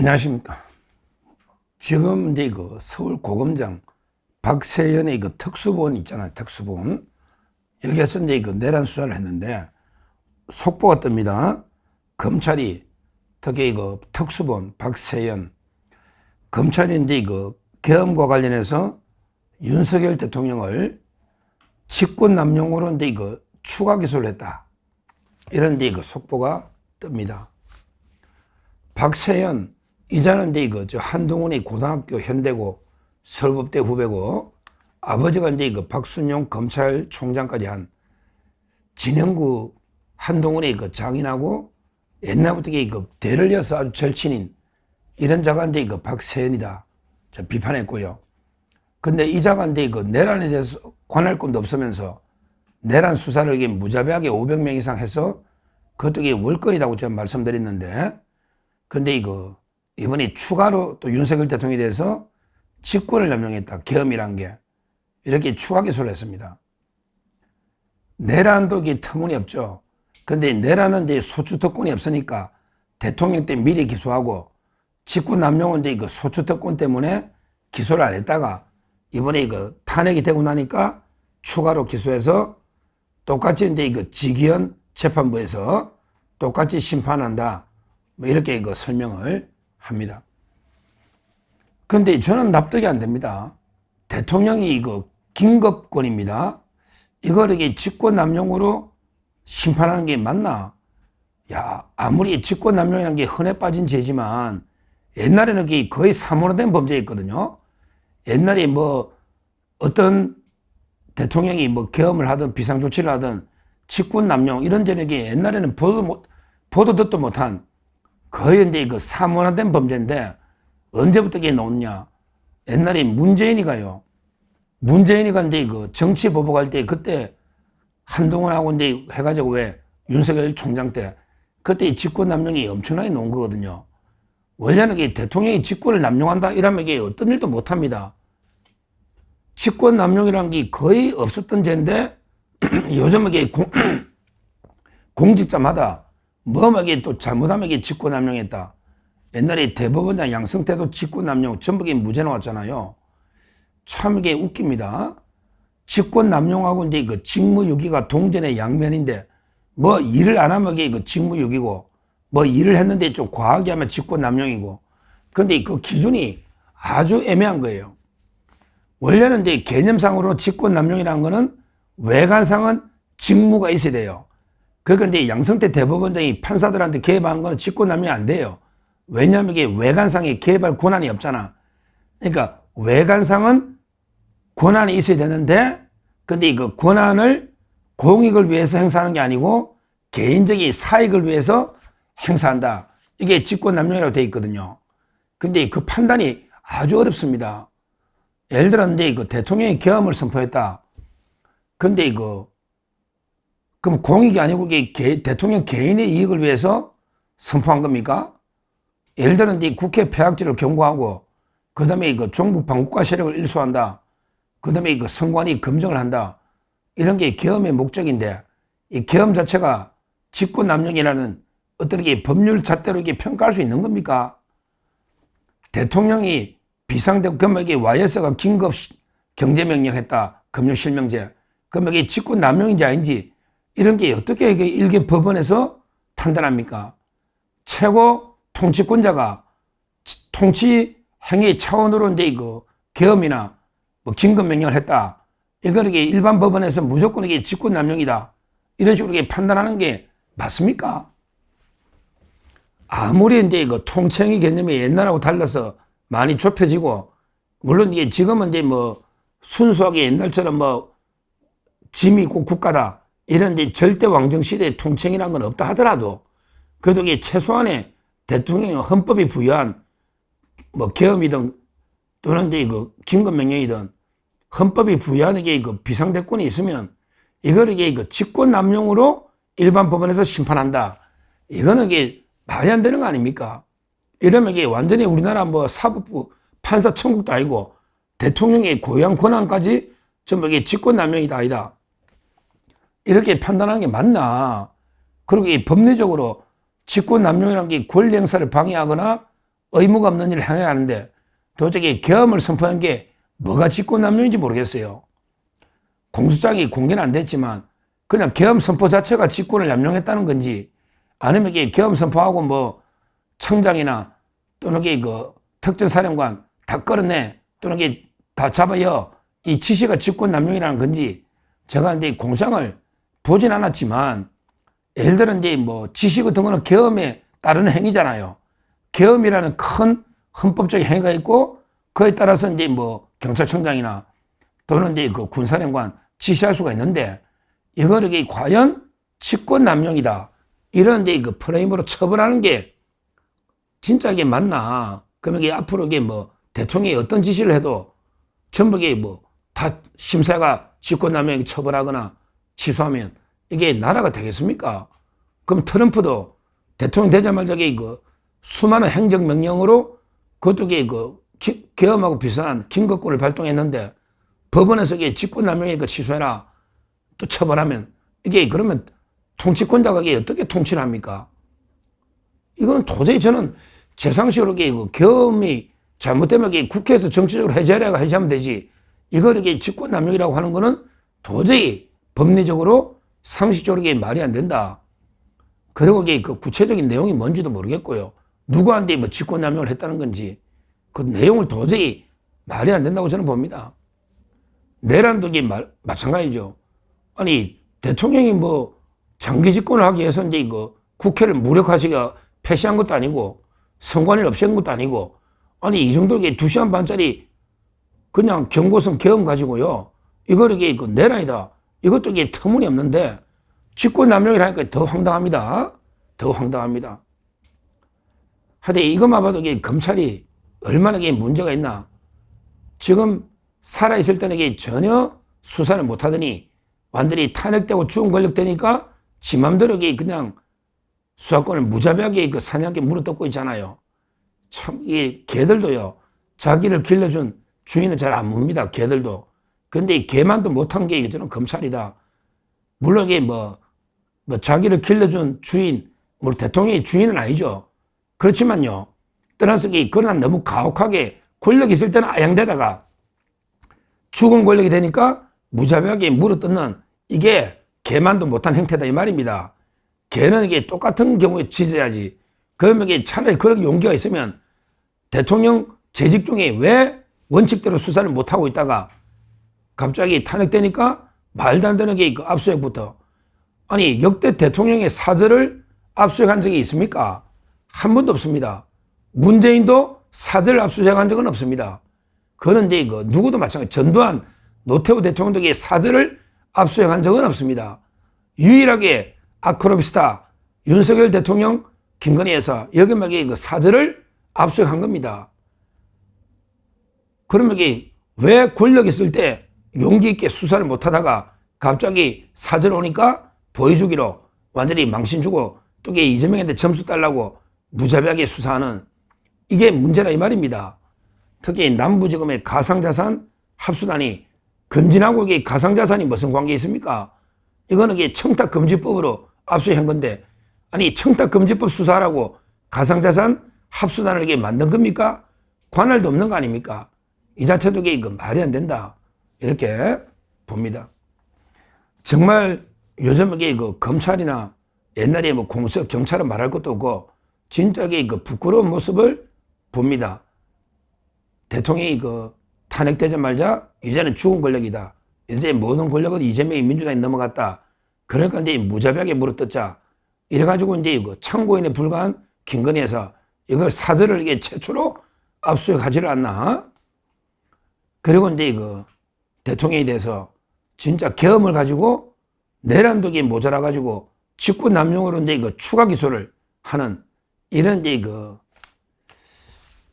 안녕하십니까. 지금 이제 그 서울 고검장 박세연의 그 특수본 있잖아요. 특수본. 여기에서 이제 그 내란 수사를 했는데 속보가 뜹니다. 검찰이 특히 그 특수본 박세연 검찰이 이제 그 계엄과 관련해서 윤석열 대통령을 직권남용으로 이제 그 추가 기소를 했다. 이런 이제 그 속보가 뜹니다. 박세연 이자는 이제 저 한동훈의 고등학교 현대고 서울법대 후배고 아버지가 이제 그 박순용 검찰총장까지 한 진영구 한동훈의 그 장인하고 옛날부터 그 대를 이어서 아주 절친인 이런 자가 이제 그 박세연이다. 저 비판했고요. 근데 이 자가 이제 그 내란에 대해서 관할 건도 없으면서 내란 수사를 이게 무자비하게 500명 이상 해서 그것도 이게 월권이라고 제가 말씀드렸는데 근데 이번에 추가로 또 윤석열 대통령에 대해서 직권을 남용했다. 계엄이란 게. 이렇게 추가 기소를 했습니다. 내란도 이게 터무니없죠. 근데 내란은 이제 소추특권이 없으니까 대통령 때 미리 기소하고 직권 남용은 이제 그 소추특권 때문에 기소를 안 했다가 이번에 탄핵이 되고 나니까 추가로 기소해서 똑같이 이제 지기현 재판부에서 똑같이 심판한다. 뭐 이렇게 설명을 합니다. 그런데 저는 납득이 안 됩니다. 대통령이 긴급권입니다. 이걸 이게 직권남용으로 심판하는 게 맞나? 야, 아무리 직권남용이라는 게 흔해 빠진 죄지만 옛날에는 그게 거의 사문화된 범죄였거든요. 옛날에 뭐 어떤 대통령이 뭐 계엄을 하든 비상조치를 하든 직권남용 이런 죄는 옛날에는 보도 듣도 못한 거의 이제 사문화된 범죄인데 언제부터 이게 나오냐? 옛날에 문재인이가요. 문재인이가 이제 정치 보복할 때 그때 한동훈하고 이제 해가지고 왜 윤석열 총장 때 그때 직권 남용이 엄청나게 나온 거거든요. 원래는 대통령이 직권을 남용한다 이러면 이게 어떤 일도 못 합니다. 직권 남용이라는 게 거의 없었던 죄인데 요즘 공직자마다 뭐하게 또 잘못하면 직권남용했다. 옛날에 대법원장 양승태도 직권남용 전부 무죄 나왔잖아요. 참 이게 웃깁니다. 직권남용하고 이제 직무유기가 동전의 양면인데 뭐 일을 안 하면 이게 직무유기고 뭐 일을 했는데 좀 과하게 하면 직권남용이고 근데 그 기준이 아주 애매한 거예요. 원래는 이제 개념상으로 직권남용이라는 거는 외관상은 직무가 있어야 돼요. 그러니까 이제 양승태 대법원장이 판사들한테 개입한 거는 직권남용이 안 돼요. 왜냐하면 이게 외관상에 개입할 권한이 없잖아. 그러니까 외관상은 권한이 있어야 되는데 근데 그 권한을 공익을 위해서 행사하는 게 아니고 개인적인 사익을 위해서 행사한다. 이게 직권남용이라고 되어 있거든요. 근데 그 판단이 아주 어렵습니다. 예를 들어 이제 대통령이 계엄을 선포했다. 근데 그럼 공익이 아니고 이게 대통령 개인의 이익을 위해서 선포한 겁니까? 예를 들어 이제 국회 폐악질을 경고하고 그 다음에 종북 반국가 세력을 일소한다. 그 다음에 선관위 검증을 한다. 이런 게 계엄의 목적인데 이 계엄 자체가 직권남용이라는 어떤 법률 잣대로 평가할 수 있는 겁니까? 대통령이 비상대응 그러면 YS가 긴급 경제명령했다. 금융실명제. 그러면 이게 직권남용인지 아닌지 이런 게 어떻게 일개 법원에서 판단합니까? 최고 통치권자가 통치 행위 차원으로 이제 계엄이나 뭐 긴급명령을 했다. 이걸 일반 법원에서 무조건 이게 직권남용이다. 이런 식으로 판단하는 게 맞습니까? 아무리 이제 통치행위 개념이 옛날하고 달라서 많이 좁혀지고 물론 이게 지금은 이제 뭐 순수하게 옛날처럼 뭐 짐이 꼭 국가다. 이런 이제 절대 왕정 시대의 통치행위라는 건 없다 하더라도 그래도 이게 최소한의 대통령의 헌법이 부여한 뭐 계엄이든 또는 이제 긴급명령이든 헌법이 부여한 게 비상대권이 있으면 이걸 직권남용으로 일반 법원에서 심판한다. 이거는 말이 안 되는 거 아닙니까? 이러면 완전히 우리나라 뭐 사법부 판사 천국도 아니고 대통령의 고유한 권한까지 전부 직권남용이다 아니다. 이렇게 판단하는 게 맞나? 그리고 법리적으로 직권남용이라는 게 권리 행사를 방해하거나 의무가 없는 일을 행해야 하는데 도저히 계엄을 선포한 게 뭐가 직권남용인지 모르겠어요. 공소장이 공개는 안 됐지만 그냥 계엄 선포 자체가 직권을 남용했다는 건지 아니면 이게 계엄 선포하고 뭐 청장이나 또는 이게 그 특정 사령관 다 끌어내 또는 이게 다 잡아요. 이 지시가 직권남용이라는 건지 제가 이제 공소장을 보진 않았지만 예를 들어 이제 뭐 지시 같은 거는 계엄에 따르는 행위잖아요. 계엄이라는 큰 헌법적 행위가 있고 그에 따라서 이제 뭐 경찰청장이나 또는 이제 그 군사령관 지시할 수가 있는데 이걸 이게 과연 직권남용이다 이런 이제 그 프레임으로 처벌하는 게 진짜 이게 맞나? 그러면 이게 앞으로 이게 뭐 대통령이 어떤 지시를 해도 전부 이게 뭐 다 심사가 직권남용 처벌하거나 취소하면 이게 나라가 되겠습니까? 그럼 트럼프도 대통령 되자마자 그 수많은 행정명령으로 그것도 그 계엄하고 비슷한 긴급권을 발동했는데 법원에서 이게 직권남용이니까 취소해라 또 처벌하면 이게 그러면 통치권자가 이게 어떻게 통치를 합니까? 이거는 도저히 저는 제 상식으로 이게 계엄이 잘못되면 이게 국회에서 정치적으로 해제하면 되지 이걸 이게 직권남용이라고 하는 거는 도저히 법리적으로 상식적으로 이게 말이 안 된다. 그리고 이게 그 구체적인 내용이 뭔지도 모르겠고요. 누구한테 뭐 직권남용을 했다는 건지 그 내용을 도저히 말이 안 된다고 저는 봅니다. 내란도 이게 마찬가지죠. 아니 대통령이 뭐 장기 집권을 하기 위해서 이제 이거 국회를 무력화시켜 폐쇄한 것도 아니고 선관위를 없앤 것도 아니고 아니 이 정도 이게 2시간 반짜리 그냥 경고성 계엄 가지고요. 이걸 이게 그 내란이다. 이것도 이게 터무니없는데 직권남용이라니까 더 황당합니다. 더 황당합니다. 하여튼 이것만 봐도 이게 검찰이 얼마나 이게 문제가 있나. 지금 살아있을 때는 이게 전혀 수사를 못하더니 완전히 탄핵되고 죽은 권력되니까 지 맘대로 이게 그냥 수사권을 무자비하게 그 사냥개 물어뜯고 있잖아요. 참, 이게 개들도요, 자기를 길러준 주인은 잘 안 묻니다. 개들도. 근데 이 개만도 못한 게 저는 검찰이다. 물론 이게 뭐 자기를 길러준 주인, 뭐 대통령이 주인은 아니죠. 그렇지만요, 떠나서 그러나 너무 가혹하게 권력이 있을 때는 아양대다가 죽은 권력이 되니까 무자비하게 물어뜯는 이게 개만도 못한 행태다 이 말입니다. 개는 이게 똑같은 경우에 짖어야지. 그러면 이게 차라리 그렇게 용기가 있으면 대통령 재직 중에 왜 원칙대로 수사를 못하고 있다가 갑자기 탄핵되니까 말도 안 되는 게 그 압수수색부터. 아니 역대 대통령의 사저를 압수수색한 적이 있습니까? 한 번도 없습니다. 문재인도 사저를 압수수색한 적은 없습니다. 그런데 이거 누구도 마찬가지. 전두환, 노태우 대통령도 사저를 압수수색한 적은 없습니다. 유일하게 아크로비스타 윤석열 대통령 김건희 여사 여기만 그 사저를 압수수색한 겁니다. 그러면 이게 왜 권력 있을 때 용기 있게 수사를 못하다가 갑자기 사절 오니까 보여주기로 완전히 망신 주고 또 이재명한테 점수 달라고 무자비하게 수사하는 이게 문제라 이 말입니다. 특히 남부지검의 가상자산 합수단이 건진하고 이게 가상자산이 무슨 관계 있습니까? 이거는 이게 청탁금지법으로 압수한 건데 아니 청탁금지법 수사하라고 가상자산 합수단을 이게 만든 겁니까? 관할도 없는 거 아닙니까? 이 자체도 이게 말이 안 된다. 이렇게 봅니다. 정말 요즘 이게 검찰이나 옛날에 뭐 공수처 경찰은 말할 것도 없고 진짜 이게 부끄러운 모습을 봅니다. 대통령이 탄핵되자마자 이제는 죽은 권력이다. 이제 모든 권력은 이재명이 민주당에 넘어갔다. 그러니까 이제 무자비하게 물어뜯자. 이래가지고 이제 참고인에 불과한 김건희 여사 이걸 사절을 이게 최초로 압수수색하지를 않나. 그리고 이제 대통령에 대해서 진짜 계엄을 가지고 내란도 이게 모자라가지고 직권남용으로 이제 추가 기소를 하는 이런 이제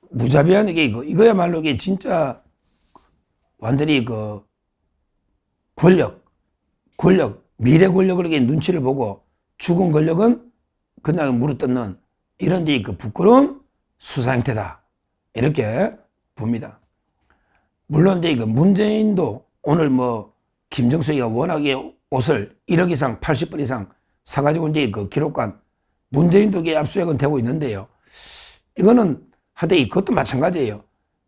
무자비한 이게 이거야말로 이게 진짜 완전히 권력, 미래 권력을 이게 눈치를 보고 죽은 권력은 그냥 물어뜯는 이런 이제 부끄러운 수사 행태다. 이렇게 봅니다. 물론 이제 문재인도 오늘 김정숙이가 워낙에 옷을 1억 이상, 80번 이상 사가지고 이제 기록관 문재인도 이게 압수수색은 되고 있는데요. 이거는 하여튼 그것도 마찬가지예요.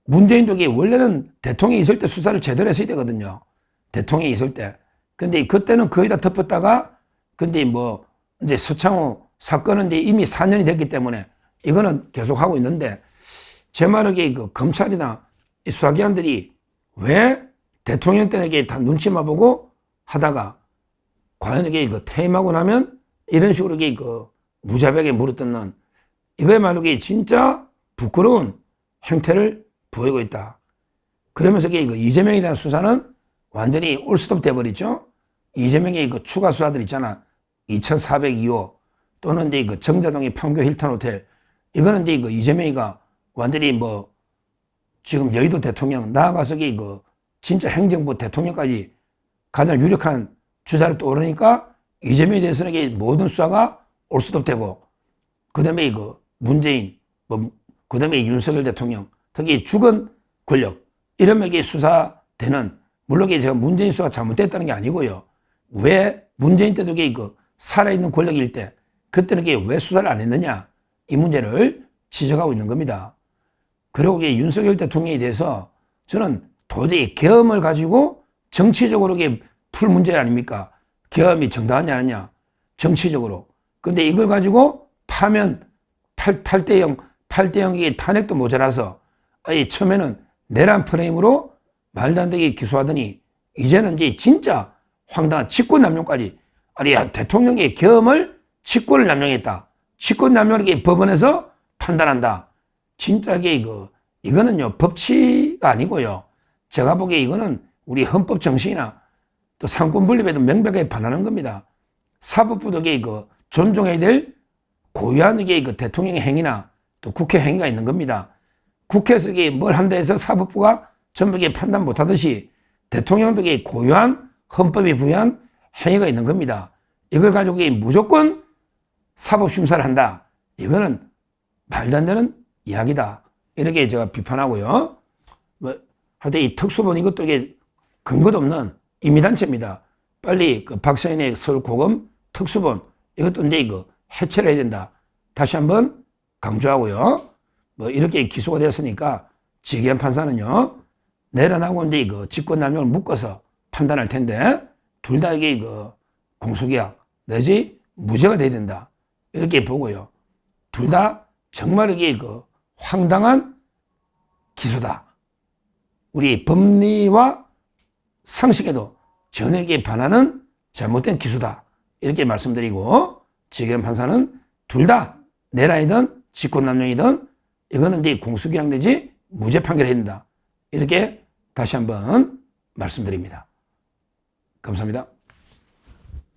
문재인도 원래는 대통령이 있을 때 수사를 제대로 했어야 되거든요. 대통령이 있을 때. 근데 그때는 거의 다 덮었다가, 근데 뭐, 이제 서창호 사건은 이제 이미 4년이 됐기 때문에 이거는 계속 하고 있는데, 제 말은 그 검찰이나 이 수사기관들이 왜 대통령 때는 이게 다 눈치만 보고 하다가, 과연 이게 퇴임하고 나면 이런 식으로 이게 무자백에 물어뜯는, 이거야말로 이게 진짜 부끄러운 행태를 보이고 있다. 그러면서 이재명에 대한 수사는 완전히 올스톱 돼버리죠. 이재명의 추가 수사들 있잖아. 2402호 또는 이제 정자동의 판교 힐튼 호텔. 이거는 이제 이재명이가 완전히 뭐 지금 여의도 대통령 나아가서 진짜 행정부 대통령까지 가장 유력한 주자로 떠오르니까 이재명에 대해서는 이게 모든 수사가 올스톱 되고, 그 다음에 문재인, 그 다음에 윤석열 대통령, 특히 죽은 권력, 이러면 이게 수사되는, 물론 제가 문재인 수사가 잘못됐다는 게 아니고요. 왜 문재인 때도 살아있는 권력일 때, 그때는 왜 수사를 안 했느냐, 이 문제를 지적하고 있는 겁니다. 그리고 윤석열 대통령에 대해서 저는 도저히 계엄을 가지고 정치적으로 풀 문제 아닙니까? 계엄이 정당하냐 아니냐, 정치적으로. 근데 이걸 가지고 파면 8대0 탄핵도 모자라서 처음에는 내란 프레임으로 말도 안 되게 기소하더니 이제는 이제 진짜 황당한 직권남용까지. 아니, 대통령의 계엄을 직권을 남용했다. 직권남용을 법원에서 판단한다. 진짜 이거는요, 법치가 아니고요. 제가 보기에 이거는 우리 헌법 정신이나 또 상권 분립에도 명백하게 반하는 겁니다. 사법부도 존중해야 될 고유한 대통령의 행위나 또 국회 행위가 있는 겁니다. 국회에서 뭘 한다 해서 사법부가 전부 판단 못 하듯이 대통령도 고유한 헌법이 부여한 행위가 있는 겁니다. 이걸 가지고 무조건 사법심사를 한다. 이거는 말도 안 되는 이야기다. 이렇게 제가 비판하고요. 하여튼 이 특수본 이것도 근거도 없는 임의단체입니다. 빨리 박사인의 서울고검 특수본 이것도 이제 해체를 해야 된다. 다시 한번 강조하고요. 이렇게 기소가 됐으니까 지기현 판사는요, 내란하고 이제 직권남용을 묶어서 판단할 텐데, 둘 다 공소기각 내지 무죄가 돼야 된다. 이렇게 보고요. 둘 다 정말 황당한 기소다. 우리 법리와 상식에도 전혀 반하는 잘못된 기소다. 이렇게 말씀드리고, 지기현 판사는 둘 다 내란이든 직권남용이든 이거는 이제 공소기각 내지 무죄 판결해야 된다. 이렇게 다시 한번 말씀드립니다. 감사합니다.